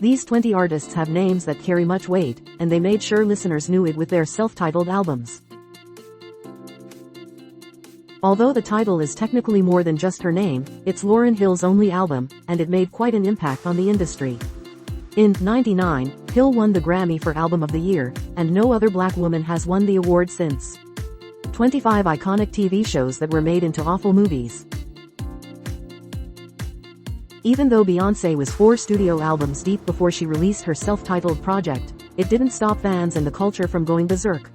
These 20 artists have names that carry much weight, and they made sure listeners knew it with their self-titled albums. Although the title is technically more than just her name, it's Lauryn Hill's only album, and it made quite an impact on the industry. In '99, Hill won the Grammy for Album of the Year, and no other black woman has won the award since. 25 iconic TV shows that were made into awful movies. Even though Beyoncé was 4 studio albums deep before she released her self-titled project, it didn't stop fans and the culture from going berserk.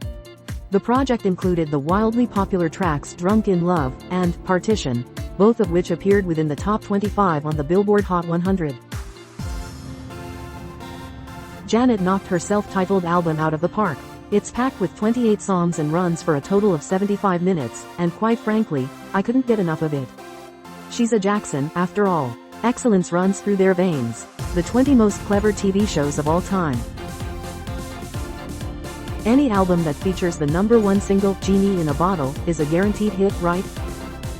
The project included the wildly popular tracks Drunk in Love and Partition, both of which appeared within the top 25 on the Billboard Hot 100. Janet knocked her self-titled album out of the park. It's packed with 28 songs and runs for a total of 75 minutes, and quite frankly, I couldn't get enough of it. She's a Jackson, after all. Excellence runs through their veins. The 20 most clever TV shows of all time. Any album that features the #1 single, Genie in a Bottle, is a guaranteed hit, right?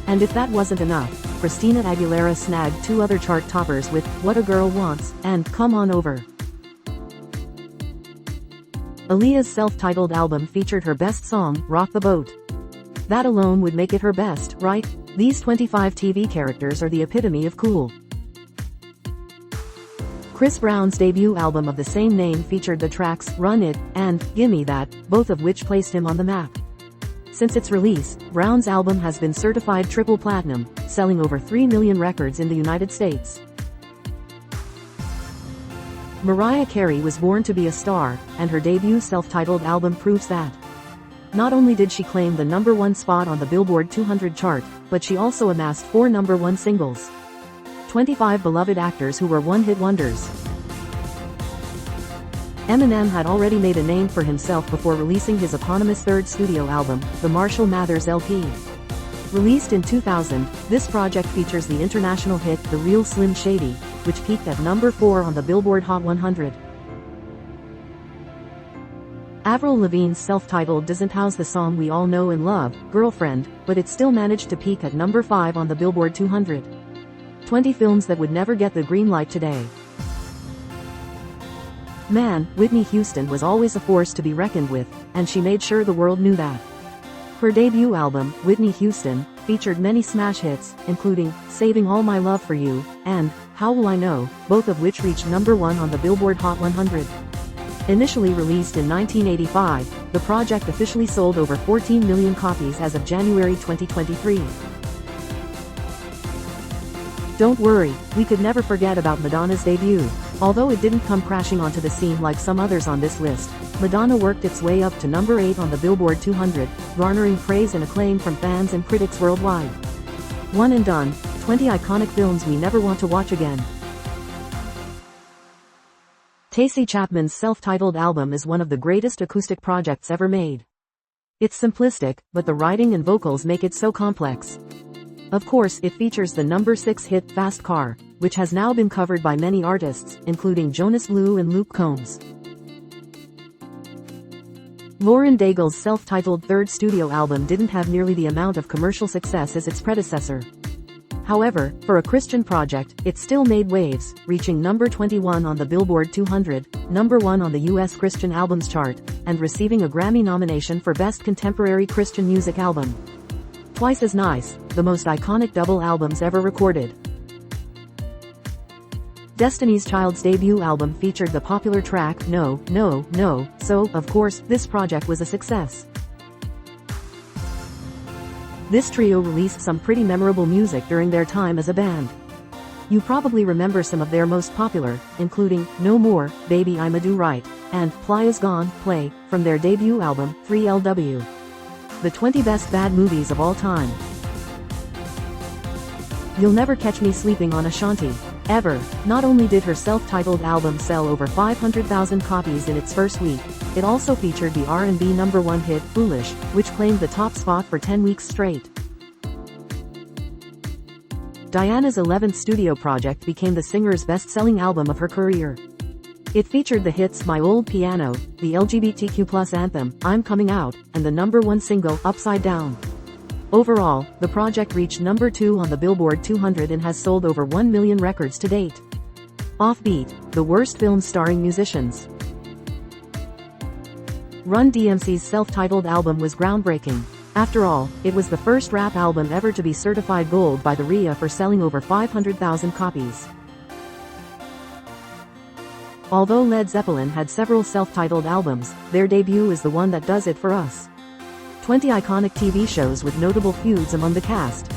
And if that wasn't enough, Christina Aguilera snagged 2 other chart toppers with What a Girl Wants and Come On Over. Aaliyah's self-titled album featured her best song, Rock the Boat. That alone would make it her best, right? These 25 TV characters are the epitome of cool. Chris Brown's debut album of the same name featured the tracks Run It and Gimme That, both of which placed him on the map. Since its release, Brown's album has been certified triple platinum, selling over 3 million records in the United States. Mariah Carey was born to be a star, and her debut self-titled album proves that. Not only did she claim the #1 spot on the Billboard 200 chart, but she also amassed 4 #1 singles. 25 beloved actors who were one-hit wonders. Eminem had already made a name for himself before releasing his eponymous third studio album, the Marshall Mathers LP. Released in 2000, this project features the international hit The Real Slim Shady, which peaked at #4 on the Billboard Hot 100. Avril Lavigne's self-titled doesn't house the song we all know and love, Girlfriend, but it still managed to peak at #5 on the Billboard 200. 20 films that would never get the green light today. Man, Whitney Houston was always a force to be reckoned with, and she made sure the world knew that. Her debut album, Whitney Houston, featured many smash hits, including Saving All My Love for You and How Will I Know, both of which reached #1 on the Billboard Hot 100. Initially released in 1985, the project officially sold over 14 million copies as of January 2023. Don't worry, we could never forget about Madonna's debut. Although it didn't come crashing onto the scene like some others on this list, Madonna worked its way up to #8 on the Billboard 200, garnering praise and acclaim from fans and critics worldwide. One and done, 20 iconic films we never want to watch again. Tacy Chapman's self-titled album is one of the greatest acoustic projects ever made. It's simplistic, but the writing and vocals make it so complex. Of course, it features the #6 hit Fast Car, which has now been covered by many artists, including Jonas Blue and Luke Combs. Lauren Daigle's self-titled third studio album didn't have nearly the amount of commercial success as its predecessor. However, for a Christian project, it still made waves, reaching #21 on the Billboard 200, #1 on the US Christian Albums chart, and receiving a Grammy nomination for Best Contemporary Christian Music Album. Twice as Nice, the most iconic double albums ever recorded. Destiny's Child's debut album featured the popular track No, No, No, so, of course, this project was a success. This trio released some pretty memorable music during their time as a band. You probably remember some of their most popular, including No More, Baby I'ma Do Right, and Playa's Gone, Play, from their debut album, 3LW. The 20 Best Bad Movies of All Time. You'll Never Catch Me Sleeping on Ashanti. Ever. Not only did her self-titled album sell over 500,000 copies in its first week, it also featured the R&B #1 hit, Foolish, which claimed the top spot for 10 weeks straight. Diana's 11th studio project became the singer's best-selling album of her career. It featured the hits My Old Piano, the LGBTQ+ anthem, I'm Coming Out, and the #1 single, Upside Down. Overall, the project reached #2 on the Billboard 200 and has sold over 1 million records to date. Offbeat, the worst films starring musicians. Run DMC's self-titled album was groundbreaking. After all, it was the first rap album ever to be certified gold by the RIAA for selling over 500,000 copies. Although Led Zeppelin had several self-titled albums, their debut is the one that does it for us. 20 iconic TV shows with notable feuds among the cast.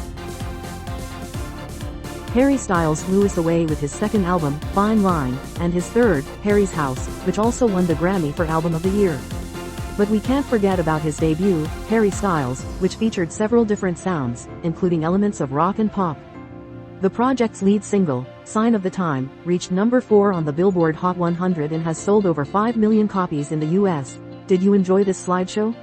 Harry Styles blew us away with his second album, Fine Line, and his third, Harry's House, which also won the Grammy for Album of the Year. But we can't forget about his debut, Harry Styles, which featured several different sounds, including elements of rock and pop. The project's lead single, Sign of the Time, reached number 4 on the Billboard Hot 100 and has sold over 5 million copies in the US. Did you enjoy this slideshow?